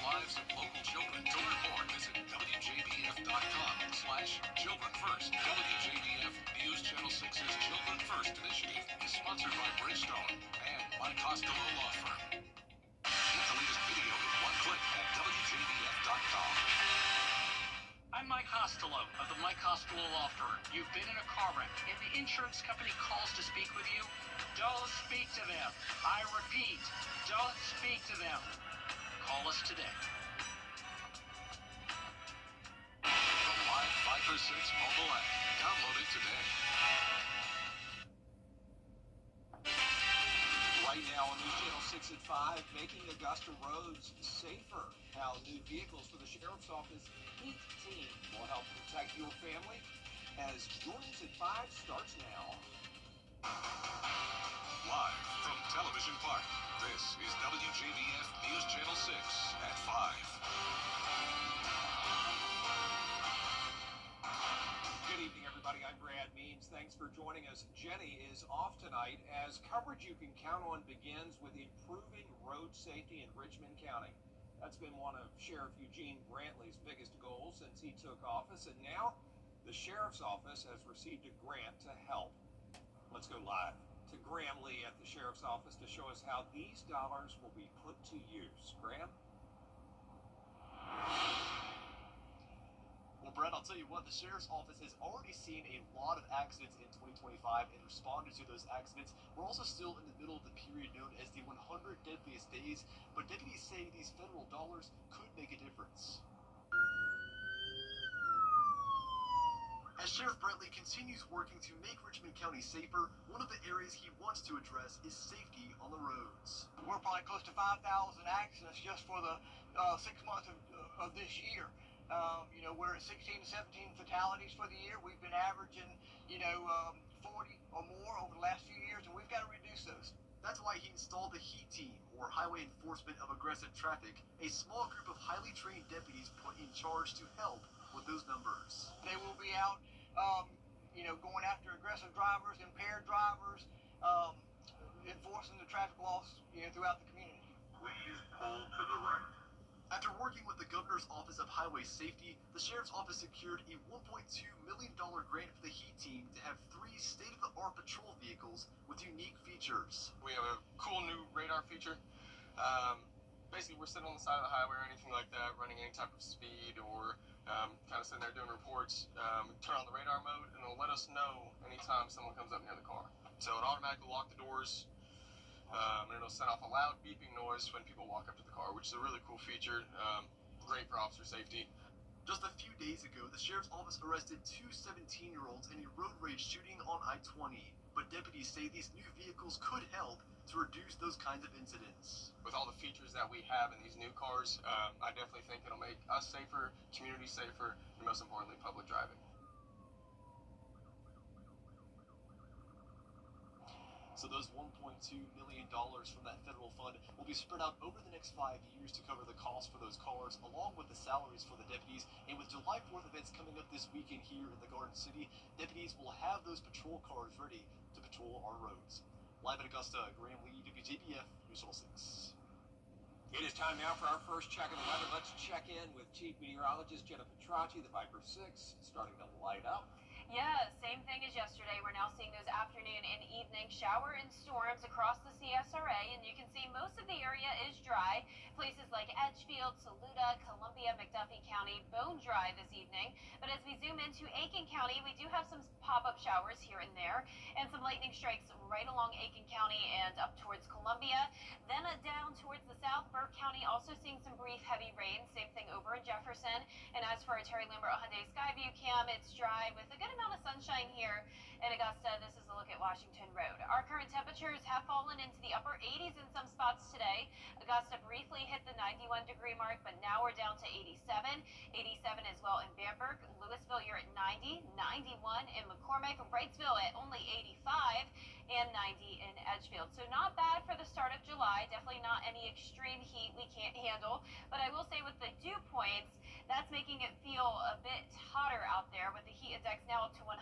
lives of local children. To learn more, visit WJBF.com/Children First. WJBF News Channel 6's Children First initiative is sponsored by Bridgestone and My Costello Law Firm. Get the latest video in one click at WJBF.com. I'm Mike Costello of the Mike Costello Law Firm. You've been in a car wreck and the insurance company calls to speak with you? Don't speak to them. I repeat, don't speak to them. Call us today. The Live 5 for 6 mobile app. Download it today. Right now on News Channel 6 at 5, making Augusta roads safer. How new vehicles for the Sheriff's Office Heat Team will help protect your family. As Jordan's at 5 starts now. Live from Television Park, this is WJBF News Channel 6 at 5. Good evening, everybody. I'm Brad Means. Thanks for joining us. Jenny is off tonight as coverage you can count on begins with improving road safety in Richmond County. That's been one of Sheriff Eugene Brantley's biggest goals since he took office, and now the Sheriff's Office has received a grant to help. Let's go live to Graham Lee at the Sheriff's Office to show us how these dollars will be put to use. Graham? Well, Brett, I'll tell you what, the Sheriff's Office has already seen a lot of accidents in 2025 and responded to those accidents. We're also still in the middle of the period known as the 100 deadliest days, but deputies say these federal dollars could make a difference. As Sheriff Brantley continues working to make Richmond County safer, one of the areas he wants to address is safety on the roads. We're probably close to 5,000 accidents just for the 6 months of this year. We're at 16 to 17 fatalities for the year. We've been averaging, 40 or more over the last few years, and we've got to reduce those. That's why he installed the HEAT team, or Highway Enforcement of Aggressive Traffic, a small group of highly trained deputies put in charge to help with those numbers. They will be out, going after aggressive drivers, impaired drivers, enforcing the traffic laws, throughout the community. Please pull to the right. After working with the Governor's Office of Highway Safety, the Sheriff's Office secured a $1.2 million grant for the HEAT team to have 3 state-of-the-art patrol vehicles with unique features. We have a cool new radar feature. Basically, we're sitting on the side of the highway or anything like that, running any type of speed or kind of sitting there doing reports. Turn on the radar mode, and it'll let us know anytime someone comes up near the car. So it automatically lock the doors, and it'll set off a loud beeping noise when people walk up to the car, which is a really cool feature. Great for officer safety. Just a few days ago, the Sheriff's Office arrested 2 17-year-olds in a road rage shooting on I-20. But deputies say these new vehicles could help to reduce those kinds of incidents. With all the features that we have in these new cars, I definitely think it'll make us safer, community safer, and most importantly, public driving. So those $1.2 million from that federal fund will be spread out over the next 5 years to cover the cost for those cars, along with the salaries for the deputies. And with July 4th events coming up this weekend here in the Garden City, deputies will have those patrol cars ready to patrol our roads. Live in Augusta, Graham Lee, WJBF, News Channel 6. It is time now for our first check of the weather. Let's check in with Chief Meteorologist Jennifer Tracci, the 5 for 6, starting to light up. Yeah, same thing as yesterday. We're now seeing those afternoon and evening shower and storms across the CSRA, and you can see most of the area is dry. Places like Edgefield, Saluda, Columbia, McDuffie County, bone dry this evening. But as we zoom into Aiken County, we do have some pop-up showers here and there, and some lightning strikes right along Aiken County and up towards Columbia. Then down towards the south, Burke County also seeing some brief heavy rain. Same thing over in Jefferson. And as for our Terry Lambert Hyundai Skyview cam, it's dry with a good amount of sunshine here in Augusta. This is a look at Washington Road. Our current temperatures have fallen into the upper 80s in some spots today. Augusta briefly hit the 91-degree mark, but now we're down to 87. 87 as well in Bamberg. Louisville, you're at 90. 91 in McCormick. Wrightsville at only 85. and 90 in Edgefield. So not bad for the start of July. Definitely not any extreme heat we can't handle. But I will say with the dew points, that's making it feel a bit hotter out there with the heat index now up to 100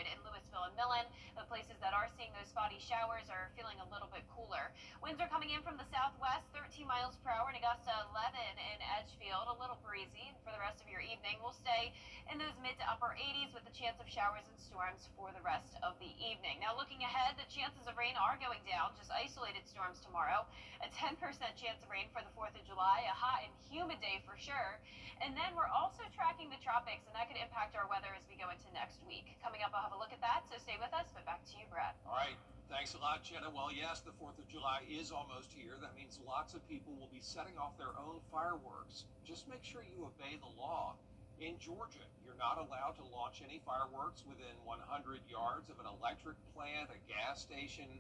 in Louisville and Millen. The places that are seeing those spotty showers are feeling a little bit cooler. Winds are coming in from the southwest, 13 miles per hour in Augusta, 11 in Edgefield. A little breezy. For the rest of your evening, we'll stay in those mid to upper 80s with the chance of showers and storms for the rest of the evening. Now looking ahead, the chances of rain are going down, just isolated storms tomorrow. A 10% chance of rain for the 4th of July, a hot and humid day for sure. And then we're also tracking the tropics, and that could impact our weather as we go into next week. Coming up, I'll have a look at that, so stay with us, but back to you, Brad. All right. Thanks a lot, Jenna. Well, yes, the 4th of July is almost here. That means lots of people will be setting off their own fireworks. Just make sure you obey the law. In Georgia, you're not allowed to launch any fireworks within 100 yards of an electric plant, a gas station,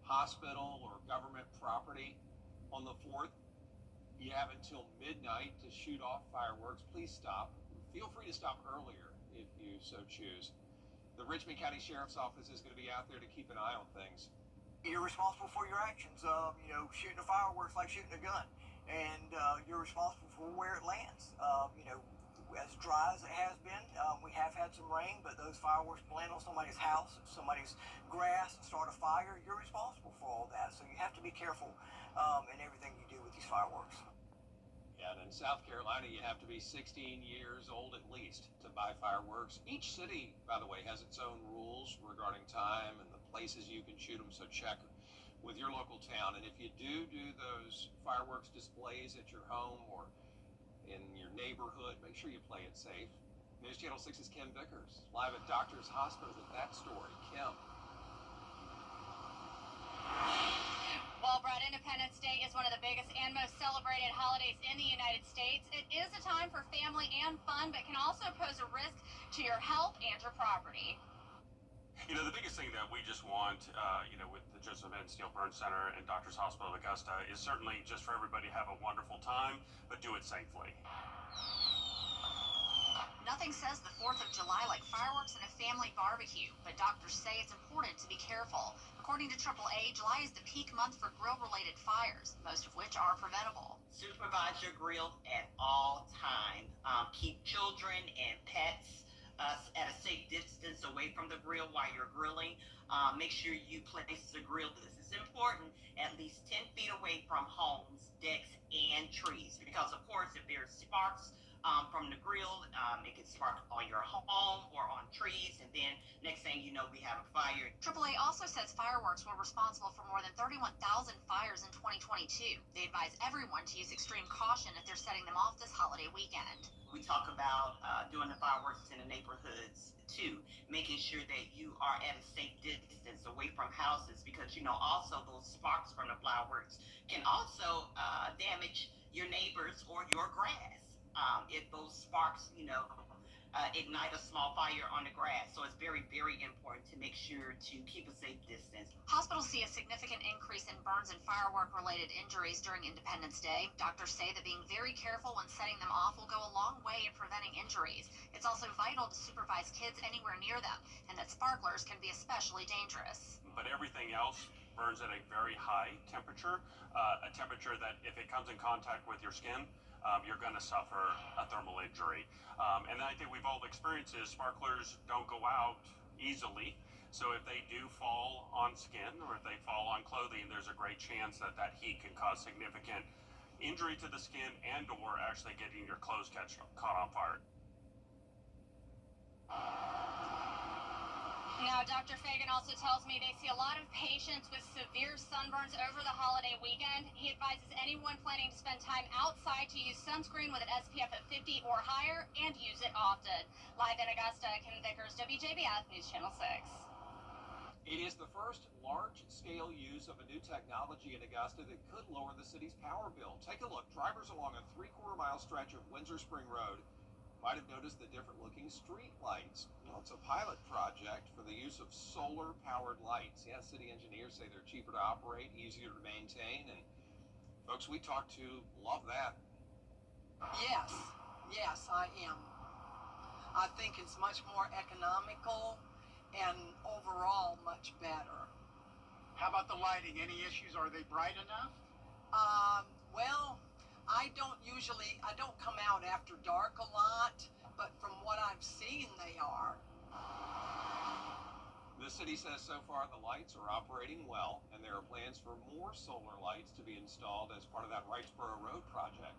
hospital, or government property. On the 4th, you have until midnight to shoot off fireworks. Please stop. Feel free to stop earlier if you so choose. The Richmond County Sheriff's Office is going to be out there to keep an eye on things. You're responsible for your actions. Shooting a fireworks like shooting a gun, and you're responsible for where it lands. As dry as it has been, we have had some rain, but those fireworks land on somebody's house, somebody's grass, and start a fire. You're responsible for all that, so you have to be careful in everything you do with these fireworks. Yeah, and in South Carolina, you have to be 16 years old at least to buy fireworks. Each city, by the way, has its own rules regarding time and the places you can shoot them, so check with your local town. And if you do those fireworks displays at your home or in your neighborhood, make sure you play it safe. News Channel 6's Kim Vickers, live at Doctor's Hospital with that story. Kim. Well, Brad, Independence Day is one of the biggest and most celebrated holidays in the United States. It is a time for family and fun, but can also pose a risk to your health and your property. The biggest thing that we just want, with the Joseph N. Steele Burn Center and Doctors Hospital of Augusta is certainly just for everybody to have a wonderful time, but do it safely. Nothing says the 4th of July like fireworks and a family barbecue, but doctors say it's important to be careful. According to AAA, July is the peak month for grill-related fires, most of which are preventable. Supervise your grill at all times. Keep children and pets at a safe distance away from the grill while you're grilling. Make sure you place the grill, this is important, at least 10 feet away from homes, decks, and trees. Because, of course, if there's sparks from the grill, it can spark on your home or on trees, and then next thing you know, we have a fire. AAA also says fireworks were responsible for more than 31,000 fires in 2022. They advise everyone to use extreme caution if they're setting them off this holiday weekend. We talk about doing the fireworks in the neighborhoods too, making sure that you are at a safe distance away from houses, because also those sparks from the fireworks can also damage your neighbors or your grass. If those sparks, ignite a small fire on the grass. So it's very, very important to make sure to keep a safe distance. Hospitals see a significant increase in burns and firework-related injuries during Independence Day. Doctors say that being very careful when setting them off will go a long way in preventing injuries. It's also vital to supervise kids anywhere near them, and that sparklers can be especially dangerous. But everything else burns at a very high temperature, a temperature that if it comes in contact with your skin, you're going to suffer a thermal injury. And I think we've all experienced is sparklers don't go out easily. So if they do fall on skin or if they fall on clothing, there's a great chance that that heat can cause significant injury to the skin and or actually getting your clothes caught on fire. Now, Dr. Fagan also tells me they see a lot of patients with severe sunburns over the holiday weekend. He advises anyone planning to spend time outside to use sunscreen with an SPF of 50 or higher and use it often. Live in Augusta, Kim Vickers, WJBF News Channel 6. It is the first large-scale use of a new technology in Augusta that could lower the city's power bill. Take a look. Drivers along a 3/4-mile stretch of Windsor Spring Road might have noticed the different-looking street lights. Well, it's a pilot project for the use of solar-powered lights. Yeah, city engineers say they're cheaper to operate, easier to maintain, and folks we talked to love that. Yes, I am. I think it's much more economical and overall much better. How about the lighting? Any issues? Are they bright enough? Well, I don't come out after dark a lot, but from what I've seen, they are. The city says so far the lights are operating well, and there are plans for more solar lights to be installed as part of that Wrightsboro Road project.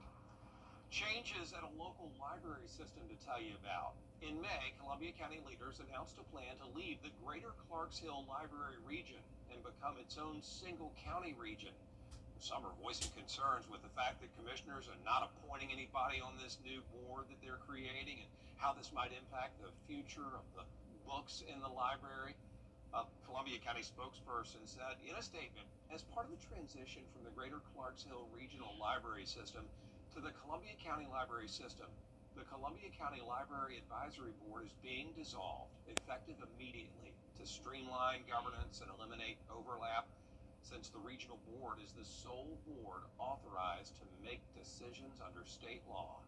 Changes at a local library system to tell you about. In May, Columbia County leaders announced a plan to leave the Greater Clarksville Library region and become its own single county region. Some are voicing concerns with the fact that commissioners are not appointing anybody on this new board that they're creating and how this might impact the future of the books in the library. A Columbia County spokesperson said in a statement, as part of the transition from the Greater Clarksville Regional Library System to the Columbia County Library System, the Columbia County Library Advisory Board is being dissolved, effective immediately, to streamline governance and eliminate overlap, since the regional board is the sole board authorized to make decisions under state law.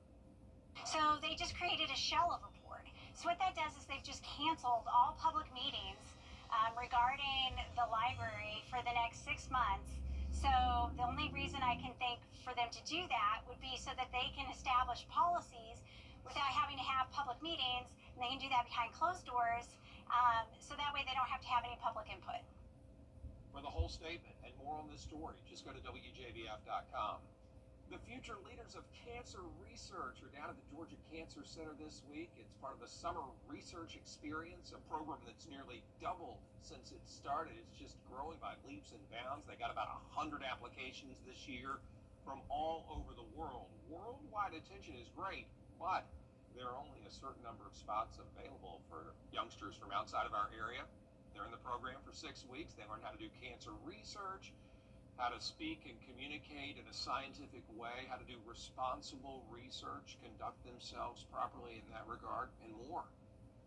So they just created a shell of a board. So what that does is they've just canceled all public meetings regarding the library for the next 6 months. So the only reason I can think for them to do that would be so that they can establish policies without having to have public meetings, and they can do that behind closed doors, so that way they don't have to have any public input. For the whole statement and more on this story, just go to WJBF.com. The future leaders of cancer research are down at the Georgia Cancer Center this week. It's part of the Summer Research Experience, a program that's nearly doubled since it started. It's just growing by leaps and bounds. They got about 100 applications this year from all over the world. Worldwide attention is great, but there are only a certain number of spots available for youngsters from outside of our area. They're in the program for 6 weeks. They learn how to do cancer research, how to speak and communicate in a scientific way, how to do responsible research, conduct themselves properly in that regard, and more.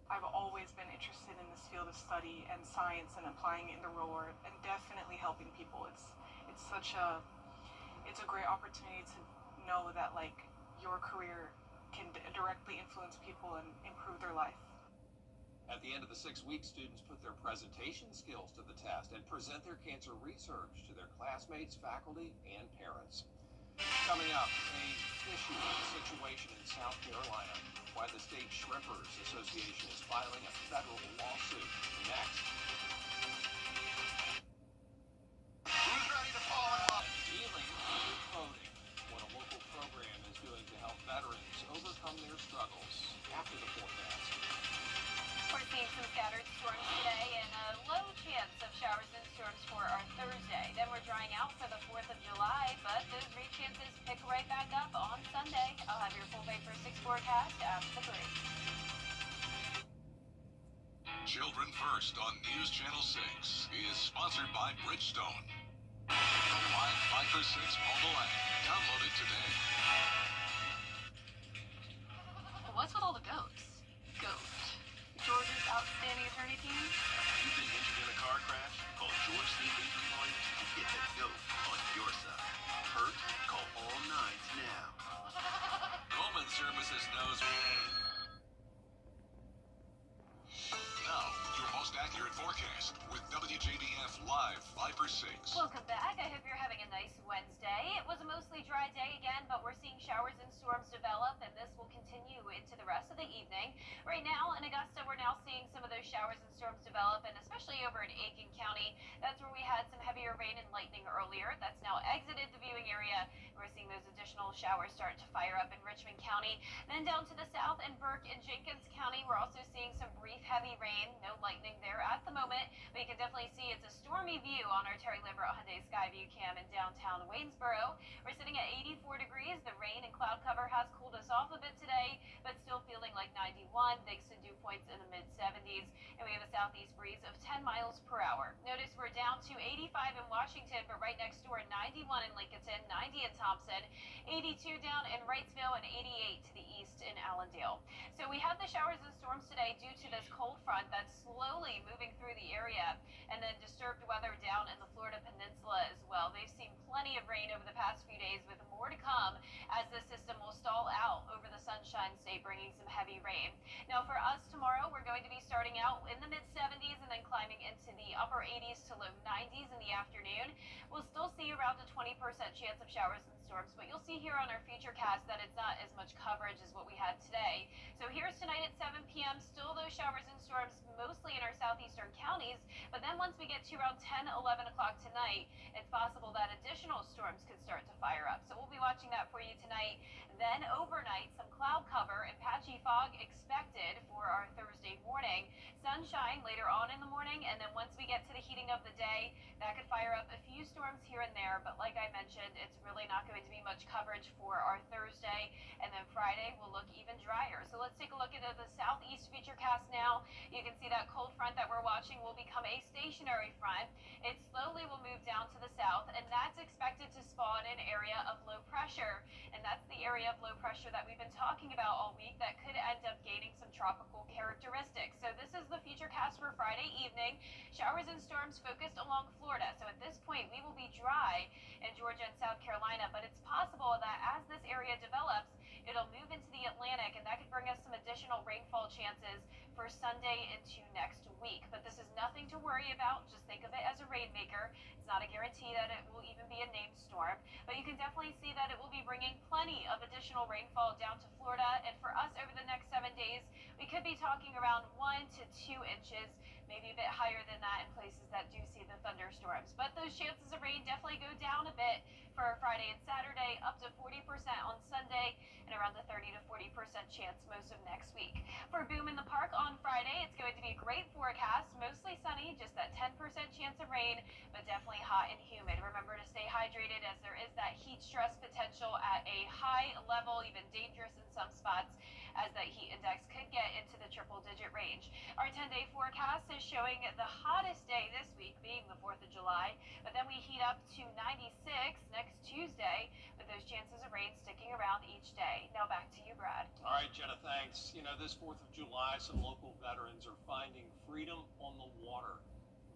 I've always been interested in this field of study and science and applying it in the real world, and definitely helping people. It's a great opportunity to know that your career can directly influence people and improve their life. At the end of the 6 weeks, students put their presentation skills to the test and present their cancer research to their classmates, faculty, and parents. Coming up, a fishy situation in South Carolina, why the State Shrimpers Association is filing a federal lawsuit. Next. Who's ready to fall in love? Dealing with coding, what a local program is doing to help veterans overcome their struggles after the forecast. We're seeing some scattered storms today and a low chance of showers and storms for our Thursday. Then we're drying out for the 4th of July, but those rain chances pick right back up on Sunday. I'll have your full Vapor 6 forecast after the break. Children First on News Channel 6 is sponsored by Bridgestone. The live 5 for 6 mobile app. Download it today. What's with all the goats? Georgia's outstanding attorney team? You've been injured in a car crash? Call George C. Injury Lawyers to get the GOAT on your side. Hurt? Call all nines now. Roman Services knows. Now, your most accurate forecast with WJBF Live 5 for 6. Welcome back. I hope you're having a nice Wednesday. It was a mostly dry day again, but we're seeing showers and storms develop, and this will continue into the rest of the evening. Right now in Augusta, we're now seeing some of those showers and storms develop, and especially over in Aiken County. That's where we had some heavier rain and lightning earlier. That's now exited the viewing area. We're seeing those additional showers start to fire up in Richmond County. Then down to the south in Burke and Jenkins County, we're also seeing some brief heavy rain. No lightning there at the moment, but you can definitely see it's a stormy view on our Terry Lambert Hyundai Skyview cam in downtown Waynesboro. We're sitting at 84 degrees. The rain and cloud cover has cooled us off a bit today, but still feeling like 91 thanks to dew points in the mid-70s. And we have a southeast breeze of 10 miles per hour. Notice we're down to 85 in Washington, but right next door 91 in Lincolnton, 90 in Thompson, 82 down in Wrightsville, and 88 to the east in in Allendale. So we have the showers and storms today due to this cold front that's slowly moving through the area, and then disturbed weather down in the Florida Peninsula as well. They've seen plenty of rain over the past few days, with more to come as the system will stall out over the Sunshine State, bringing some heavy rain. Now for us tomorrow, we're going to be starting out in the mid-70s and then climbing into the upper 80s to low 90s in the afternoon. We'll still see around a 20% chance of showers and storms, but you'll see here on our future cast that it's not as much coverage as what we had today. So here's tonight at 7 p.m. Still those showers and storms mostly in our southeastern counties, but then once we get to around 10, 11 o'clock tonight, it's possible that additional storms could start to fire up. So we'll be watching that for you tonight. Then overnight, some cloud cover and patchy fog expected for our Thursday morning. Sunshine later on in the morning, and then once we get to the heating of the day, that could fire up a few storms here and there, but like I mentioned, it's really not going to be much coverage for our Thursday, and then Friday will look even drier. So let's take a look at the southeast futurecast now. You can see that cold front that we're watching will become a stationary front. It slowly will move down to the south, and that's expected to spawn an area of low pressure, and that's the area of low pressure that we've been talking about all week that could end up gaining some tropical characteristics. So this is the futurecast for Friday evening. Showers and storms focused along Florida. So at this point, we will be dry in Georgia and South Carolina, but it's possible that as this area develops, it'll move into the Atlantic, and that could bring us some additional rainfall chances for Sunday into next week. But this is nothing to worry about. Just think of it as a rainmaker. It's not a guarantee that it will even be a named storm, but you can definitely see that it will be bringing plenty of additional rainfall down to Florida. And for us over the next 7 days, we could be talking around 1 to 2 inches, maybe a bit higher than that in places that do see the thunderstorms. But those chances of rain definitely go down a bit for Friday and Saturday, up to 40% on Sunday, and around the 30 to 40% chance most of next week. For Boom in the Park on Friday, it's going to be a great forecast, mostly sunny, just that 10% chance of rain, but definitely hot and humid. Remember to stay hydrated, as there is that heat stress potential at a high level, even dangerous in some spots, as that heat index could get into the triple-digit range. Our 10-day forecast is showing the hottest day this week being the 4th of July, but then we heat up to 96 next Tuesday, with those chances of rain sticking around each day. Now back to you, Brad. All right, Jenna, thanks. You know, this 4th of July, some local veterans are finding freedom on the water.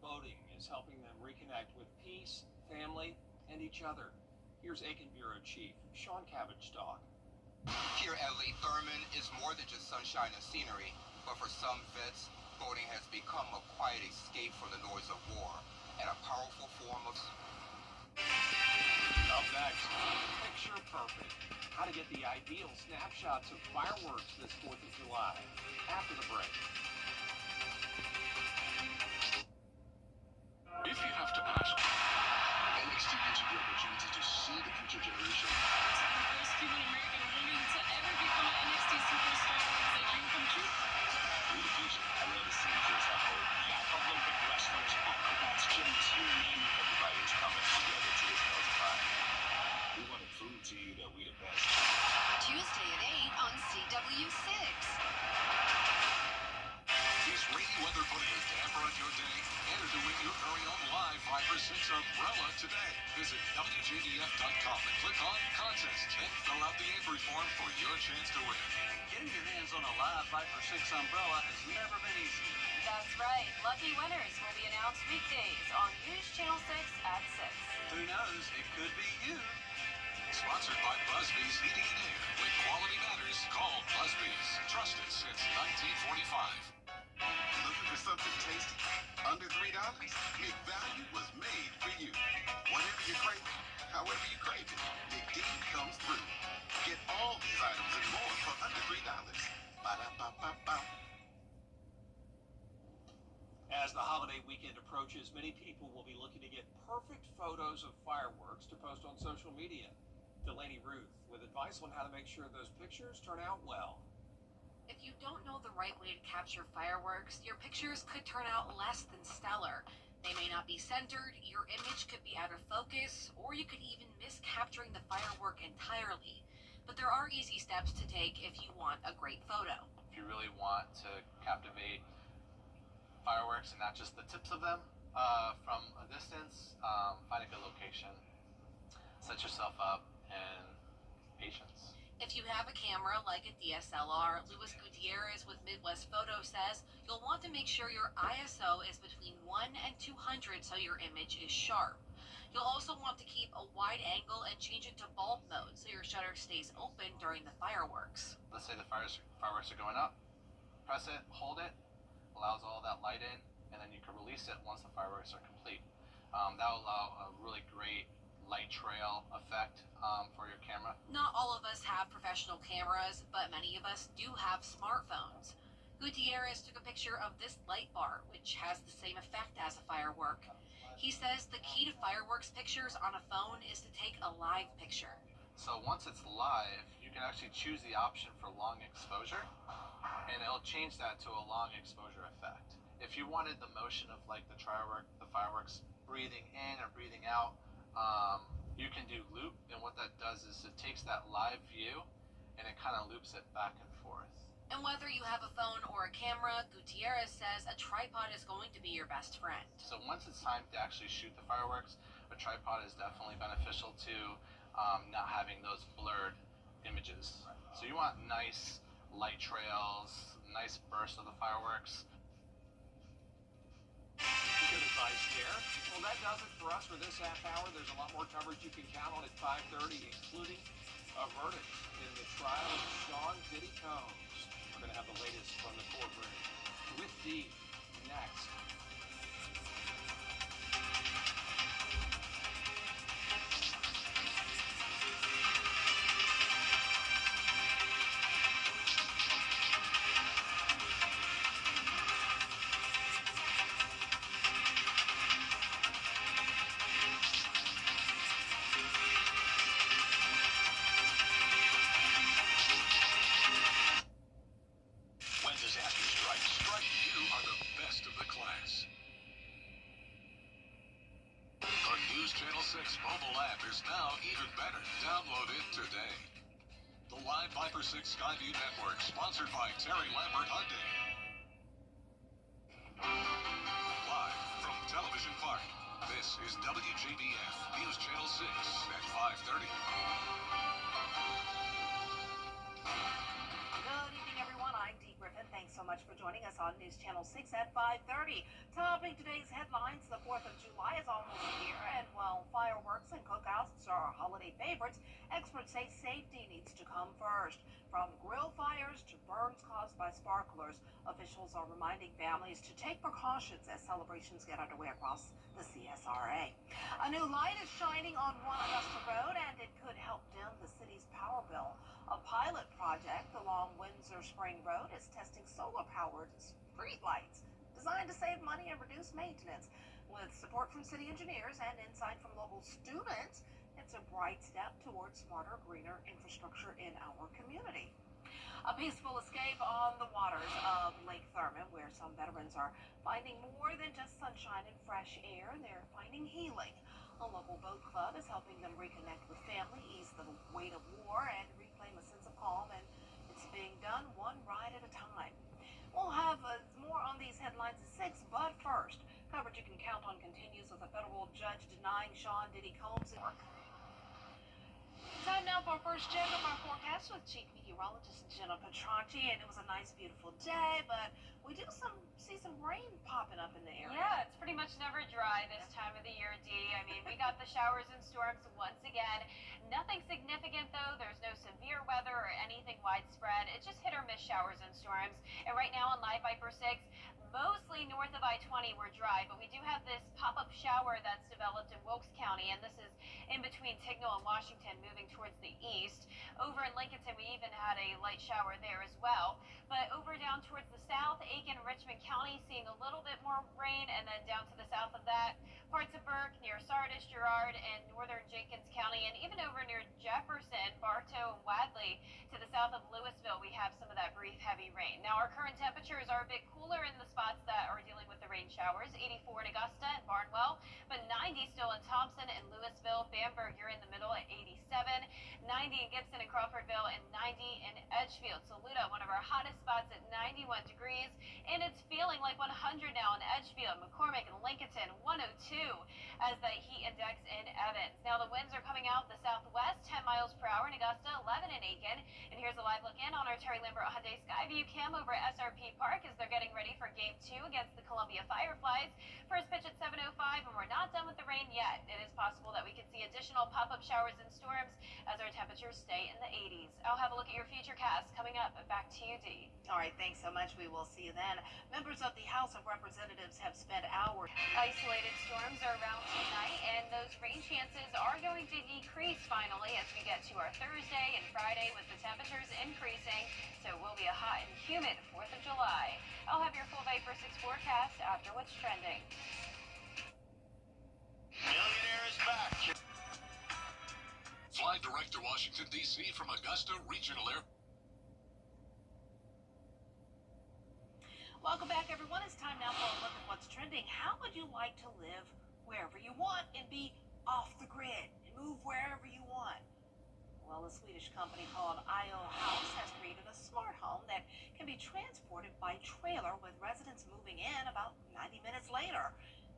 Boating is helping them reconnect with peace, family, and each other. Here's Aiken Bureau Chief Sean Cabbage-Dog. Here at Lake Thurman is more than just sunshine and scenery, but for some vets, boating has become a quiet escape from the noise of war and a powerful form of... Up next, Picture Perfect. How to get the ideal snapshots of fireworks this 4th of July. After the break. If you have to ask, NXT gives you the opportunity to see the future generation. The first Cuban American woman to ever become an NXT superstar is a dream come true. In the future, I love to see kids have hope. You got Olympic wrestlers, acrobats, gymnasts, you name it. Everybody's coming together to testify. We want to prove to you that we the best. Tuesday at 8 on CW6. Is rainy weather putting a damper on your day? Enter to win your very own live 5x6 umbrella today. Visit WJBF.com and click on Contest. Then fill out the entry form for your chance to win. Getting your hands on a live 5x6 umbrella has never been easier. That's right. Lucky winners will be announced weekdays on News Channel 6 at 6. Who knows? It could be you. Sponsored by Busby's Heating and Air. When quality matters, call Busby's. Trusted since 1945. Looking for something tasty? Under $3? McValue was made for you. Whatever you're craving, however you crave it, McD comes through. Get all these items and more for under $3. Ba-da-ba-ba-ba. As the holiday weekend approaches, many people will be looking to get perfect photos of fireworks to post on social media. Delaney Ruth with advice on how to make sure those pictures turn out well. If you don't know the right way to capture fireworks, your pictures could turn out less than stellar. They may not be centered, your image could be out of focus, or you could even miss capturing the firework entirely. But there are easy steps to take if you want a great photo. If you really want to captivate fireworks and not just the tips of them from a distance, find a good location, set yourself up, and patience. If you have a camera like a DSLR, Luis Gutierrez with Midwest Photo says you'll want to make sure your ISO is between 1 and 200 so your image is sharp. You'll also want to keep a wide angle and change it to bulb mode so your shutter stays open during the fireworks. Let's say the fireworks are going up, press it, hold it, allows all that light in, and then you can release it once the fireworks are complete. That will allow a really great light trail effect for your camera. Not all of us have professional cameras, but many of us do have smartphones. Gutierrez took a picture of this light bar, which has the same effect as a firework. He says the key to fireworks pictures on a phone is to take a live picture. So once it's live, you can actually choose the option for long exposure, and it'll change that to a long exposure effect. If you wanted the motion of like the fireworks breathing in or breathing out, you can do loop, and what that does is it takes that live view and it kind of loops it back and forth. And whether you have a phone or a camera, Gutierrez says a tripod is going to be your best friend. So once it's time to actually shoot the fireworks, a tripod is definitely beneficial to not having those blurred images. So you want nice light trails, nice bursts of the fireworks. Good advice there. Well, that does it for us for this half hour. There's a lot more coverage you can count on at 5:30, including a verdict in the trial of Sean Diddy Combs. We're going to have the latest from the courtroom with Dee next. Channel 6 mobile app is now even better. Download it today. The live Viper 6 Skyview Network, sponsored by Terry Lambert Hyundai. Live from Television Park, this is WJBF News Channel 6 at 5:30. Good evening, everyone. I'm Dee Griffin. Thanks so much for joining us on News Channel 6 at 5:30. Topping today's headlines, the 4th of July is almost here, and while fireworks and cookouts are holiday favorites, experts say safety needs to come first. From grill fires to burns caused by sparklers, officials are reminding families to take precautions as celebrations get underway across the CSRA. A new light is shining on One Augusta Road, and it could help dim the city's power bill. A pilot project along Windsor Spring Road is testing solar-powered street lights designed to save money and reduce maintenance. With support from city engineers and insight from local students, it's a bright step towards smarter, greener infrastructure in our community. A peaceful escape on the waters of Lake Thurmond, where some veterans are finding more than just sunshine and fresh air. They're finding healing. A local boat club is helping them reconnect with family, ease the weight of war, and reclaim a sense of calm, and it's being done one ride at a time. We'll have more on these headlines at 6, but first, coverage you can count on continues with a federal judge denying Sean Diddy Combs' work. Time now for our first check of our forecast with Chief Meteorologist Jenna Petranci, and it was a nice, beautiful day, but we do see some rain popping up in the area. Yeah, it's pretty much never dry this time of the year, Dee. I mean, we got the showers and storms once again. Nothing significant, though. There's no severe weather or anything widespread. It's just hit or miss showers and storms. And right now on Live Viper 6, mostly north of I-20 we're dry, but we do have this pop-up shower that's developed in Wilkes County, and this is in between Tignal and Washington, moving towards the east. Over in Lincolnton, we even had a light shower there as well. But over down towards the south, Aiken, Richmond County, seeing a little bit more rain, and then down to the south of that, parts of Burke, near Sardis, Girard, and northern Jenkins County, and even over near Jefferson, Bartow, and Wadley, to the south of Louisville, we have some of that brief heavy rain. Now, our current temperatures are a bit cooler in the spots that are dealing with the rain showers. 84 in Augusta and Barnwell, but 90 still in Thompson and Louisville. Bamberg, you're in the middle at 87. 90 in Gibson and Crawfordville, and 90 in Edgefield. Saluda, one of our hottest spots at 91 degrees, and it's feeling like 100 now in Edgefield. McCormick and Lincolnton, 102 as the heat index in Evans. Now, the winds are coming out the southwest, 10 miles per hour in Augusta, 11 in Aiken. And here's a live look in on our Terry Lambert Hyundai Skyview cam over at SRP Park as they're getting ready for Game 2 against the Columbia Fireflies. First pitch at 7:05, and we're not done with the rain yet. It is possible that we could see additional pop-up showers and storms as our temperatures stay in the 80s. I'll have a look at your futurecast coming up. Back to you, Dee. All right, thanks so much. We will see you then. Members of the House of Representatives have spent hours. Isolated storms are around tonight, and those rain chances are going to decrease finally as we get to our Thursday and Friday with the temperatures increasing. So it will be a hot and humid 4th of July. I'll have your full Vapor 6 forecast after what's trending. Millionaire is back. Fly direct to Washington, D.C. from Augusta Regional Airport. Welcome back, everyone. It's time now for a look at what's trending. How would you like to live wherever you want and be off the grid and move wherever you want? Well, a Swedish company called IO House has created a smart home that can be transported by trailer with residents moving in about 90 minutes later.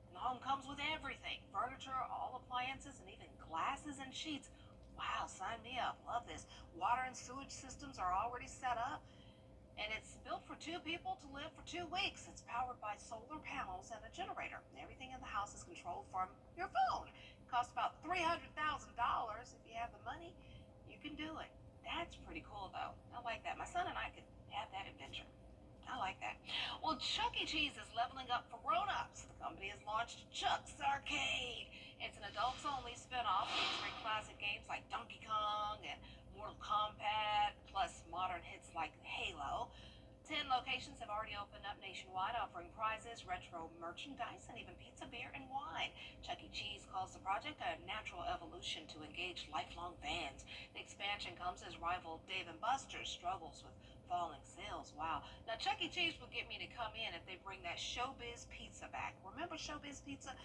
And the home comes with everything, furniture, all appliances, and even glasses and sheets. Wow, sign me up. Love this. Water and sewage systems are already set up. And it's built for 2 people to live for 2 weeks. It's powered by solar panels and a generator. And everything in the house is controlled from your phone. It costs about $300,000. If you have the money, you can do it. That's pretty cool, though. I like that. My son and I could have that adventure. I like that. Well, Chuck E. Cheese is leveling up for grown-ups. The company has launched Chuck's Arcade. It's an adults-only spinoff featuring classic games like Donkey Kong and Mortal Kombat, plus modern hits like Halo. 10 locations have already opened up nationwide, offering prizes, retro merchandise, and even pizza, beer, and wine. Chuck E. Cheese calls the project a natural evolution to engage lifelong fans. The expansion comes as rival Dave & Buster's struggles with falling sales. Wow. Now, Chuck E. Cheese would get me to come in if they bring that Showbiz Pizza back. Remember Showbiz Pizza?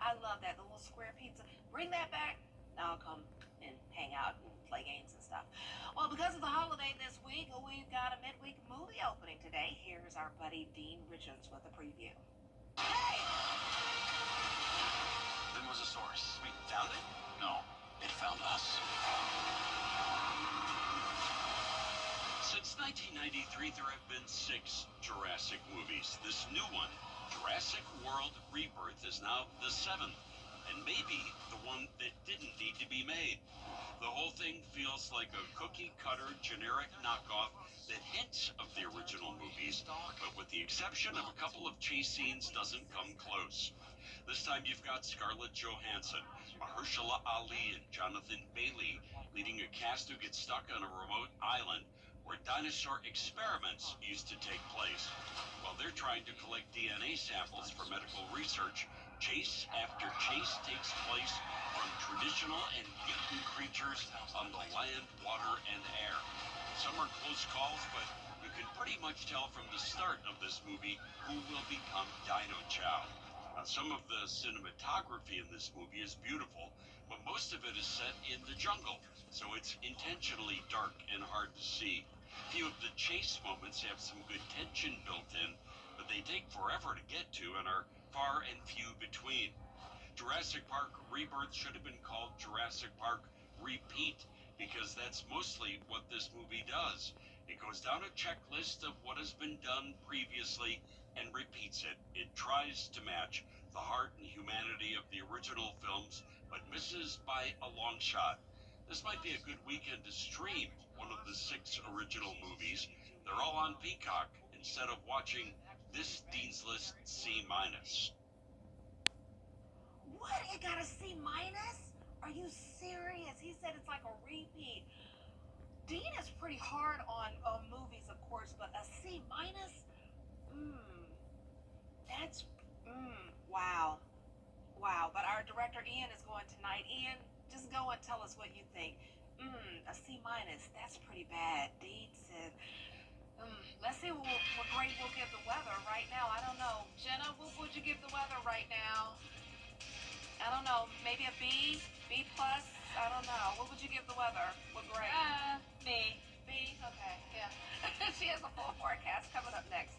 I love that, the little square pizza. Bring that back. Now I'll come and hang out and play games and stuff. Well, because of the holiday this week, we've got a midweek movie opening today. Here's our buddy Dean Richards with a preview. Hey! Then was a source. We found it? No, it found us. Since 1993, there have been 6 Jurassic movies. This new one, Jurassic World Rebirth, is now the 7th, and maybe the one that didn't need to be made. The whole thing feels like a cookie-cutter generic knockoff that hints of the original movies, but with the exception of a couple of chase scenes, doesn't come close. This time you've got Scarlett Johansson, Mahershala Ali, and Jonathan Bailey leading a cast who gets stuck on a remote island where dinosaur experiments used to take place. While they're trying to collect DNA samples for medical research, chase after chase takes place on traditional and beaten creatures on the land, water, and air. Some are close calls, but you can pretty much tell from the start of this movie who will become Dino Chow. Now, some of the cinematography in this movie is beautiful, but most of it is set in the jungle, so it's intentionally dark and hard to see. Few of the chase moments have some good tension built in, but they take forever to get to and are far and few between. Jurassic Park Rebirth should have been called Jurassic Park Repeat, because that's mostly what this movie does. It goes down a checklist of what has been done previously and repeats it. It tries to match the heart and humanity of the original films, but misses by a long shot. This might be a good weekend to stream one of the 6 original movies. They're all on Peacock instead of watching this Dean's List C-. What? It got a C-? Are you serious? He said it's like a repeat. Dean is pretty hard on movies, of course, but a C-? That's, wow. Wow. But our director, Ian, is going tonight. Ian, just go and tell us what you think. A C minus. That's pretty bad. Dean said, let's see what grade we'll give the weather right now. I don't know. Jenna, what would you give the weather right now? I don't know. Maybe a B? B plus? I don't know. What would you give the weather? What grade? B. B? Okay, yeah. She has a full forecast coming up next.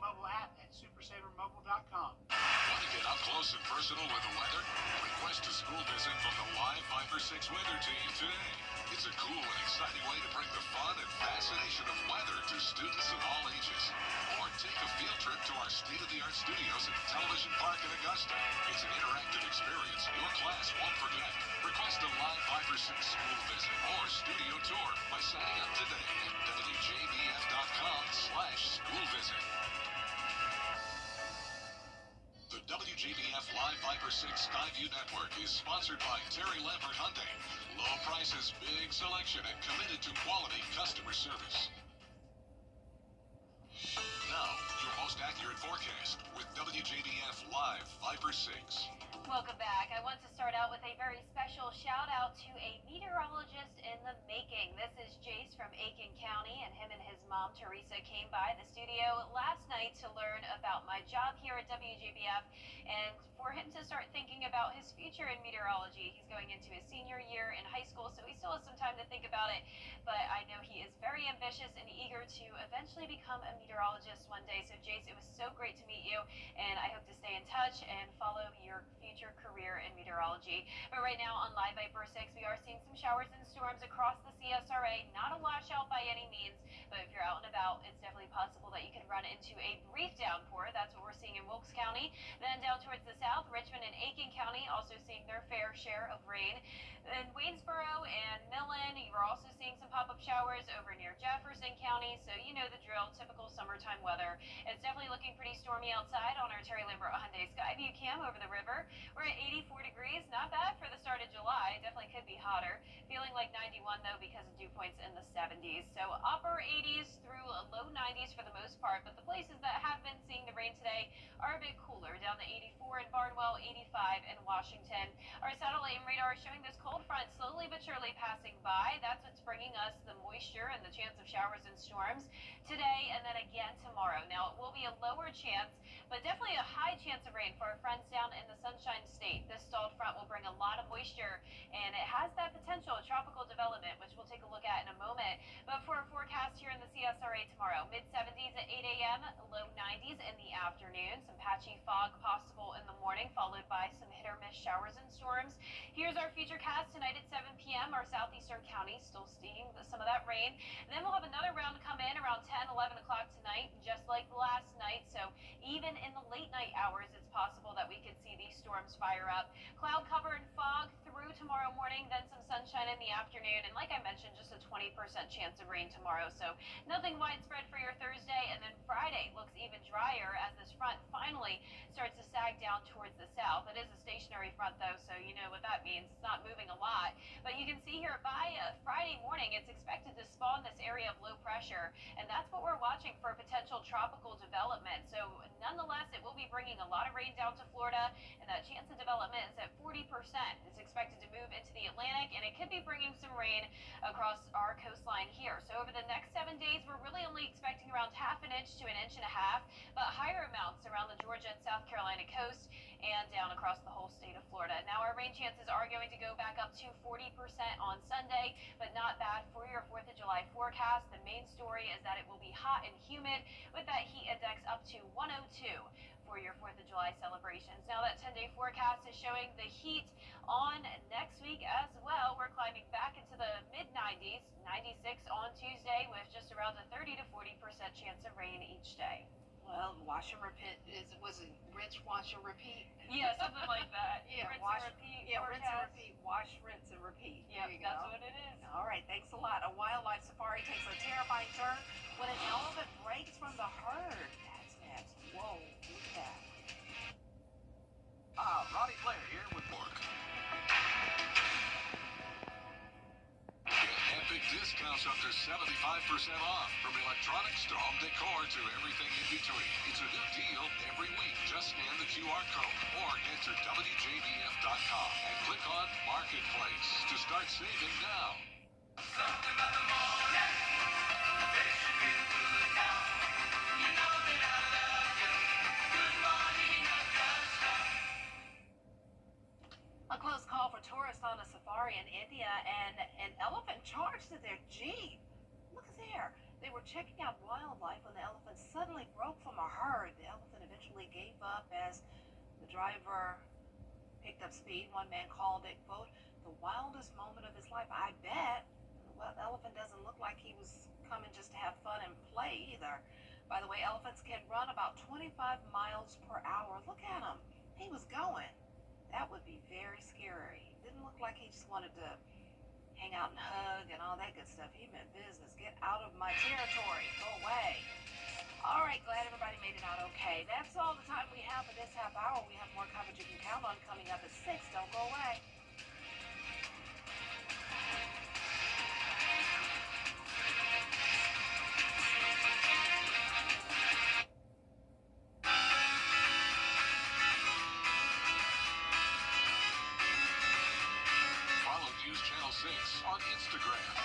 Mobile app at supersavermobile.com. Want to get up close and personal with the weather? Request a school visit from the Live 5 or 6 weather team today. It's a cool and exciting way to bring the fun and fascination of weather to students of all ages. Or take a field trip to our state-of-the-art studios at Television Park in Augusta. It's an interactive experience your class won't forget. Request a Live 5 or 6 school visit or studio tour by signing up today at WJBF.com/school visit. The WJBF Live 5 or 6 Skyview Network is sponsored by Terry Lambert Hyundai. Low prices, big selection, and committed to quality customer service. Now, your most accurate forecast with WJBF Live 5 or 6. Welcome back. I want to start out with a very special shout out to a meteorologist in the making. This is Jace from Aiken County, and him and his mom, Teresa, came by the studio last night to learn about my job here at WJBF and for him to start thinking about his future in meteorology. He's going into his senior year in high school, so he still has some time to think about it, but I know he is very ambitious and eager to eventually become a meteorologist one day. So Jace, it was so great to meet you, and I hope to stay in touch and follow your future career in meteorology. But right now on Live Viper 6, we are seeing some showers and storms across the CSRA. Not a washout by any means, but if you're out and about, it's definitely possible that you can run into a brief downpour. That's what we're seeing in Wilkes County. Then down towards the south, Richmond and Aiken County also seeing their fair share of rain. In Waynesboro and Millen, you're also seeing some pop-up showers over near Jefferson County, so you know the drill, typical summertime weather. It's definitely looking pretty stormy outside on our Terry Lambert Hyundai Skyview cam over the river. We're at 84 degrees, not bad for the start of July. Definitely could be hotter. Feeling like 91 though because of dew points in the 70s. So upper 80s through low 90s for the most part, but the places that have been seeing the rain today are a bit cooler. Down to 84 in Barnwell, 85 in Washington. Our satellite and radar is showing this cold front slowly but surely passing by. That's what's bringing us the moisture and the chance of showers and storms today and then again tomorrow. Now, it will be a lower chance, but definitely a high chance of rain for our friends down in the Sunshine State. This stalled front will bring a lot of moisture, and it has that potential of tropical development, which we'll take a look at in a moment. But for our forecast here in the CSRA tomorrow, mid-70s at 8 a.m., low 90s in the afternoon. Some patchy fog possible in the morning, followed by some hit-or-miss showers and storms. Here's our futurecast tonight at 7 p.m. Our southeastern counties still seeing some of that rain. And then we'll have another round come in around 10, 11 o'clock tonight, just like last night. So even in the late night hours, it's possible that we could see these storms fire up. Cloud cover and fog through tomorrow morning, then some sunshine in the afternoon. And like I mentioned, just a 20% chance of rain tomorrow. So nothing widespread for your Thursday. And then Friday looks even drier as this front finally starts to sag down towards the south. It is a stationary front though, so you know what that means. It's not moving a lot. But you can see here by Friday morning, it's expected to spawn this area of low pressure. And that's what we're watching for potential tropical development. So nonetheless, it will be bringing a lot of rain down to Florida, and that chance of development is at 40%. It's expected to move into the Atlantic, and it could be bringing some rain across our coastline here. So over the next 7 days, we're really only expecting around ½ inch to 1.5 inches, but higher amounts around the Georgia and South Carolina coast and down across the whole state of Florida. Now our rain chances are going to go back up to 40% on Sunday, but not bad for your 4th of July forecast. The main story is that it will be hot and humid with that heat index up to 102 for your 4th of July celebrations. Now that 10-day forecast is showing the heat on next week as well. We're climbing back into the mid-90s, 96 on Tuesday with just around a 30 to 40% chance of rain each day. Well, wash and repeat was it rinse, wash and repeat? Yeah, something like that. Yeah, rinse wash, and repeat. yeah, rinse and forecast. repeat, wash, rinse and repeat. Yeah, There you that's go. what it is. All right, thanks a lot. A wildlife safari takes a terrifying turn when an elephant breaks from the herd. That's next. Whoa, look at that. Ronnie Blair here with Get epic Discounts up to 75% off, from electronics to home decor to everything in between. It's a new deal every week. Just scan the QR code or enter WJBF.com and click on Marketplace to start saving now. Something about the morning. Makes you feel good now. You know that I love you. Good morning, Augusta. A close call for tourists on a safari in India, and an elephant charged at their jeep. Look there. They were checking out wildlife when the elephant suddenly broke from a herd. The elephant eventually gave up as the driver picked up speed. One man called it, quote, the wildest moment of his life. I bet. Well, the elephant doesn't look like he was coming just to have fun and play either. By the way, elephants can run about 25 miles per hour. Look at him. He was going. That would be very scary. Didn't look like he just wanted to hang out and hug and all that good stuff. He meant business. Get out of my territory. Go away. All right, glad everybody made it out okay. That's all the time we have for this half hour. We have more coverage you can count on coming up at 6. Don't go away. Follow News Channel 6 on Instagram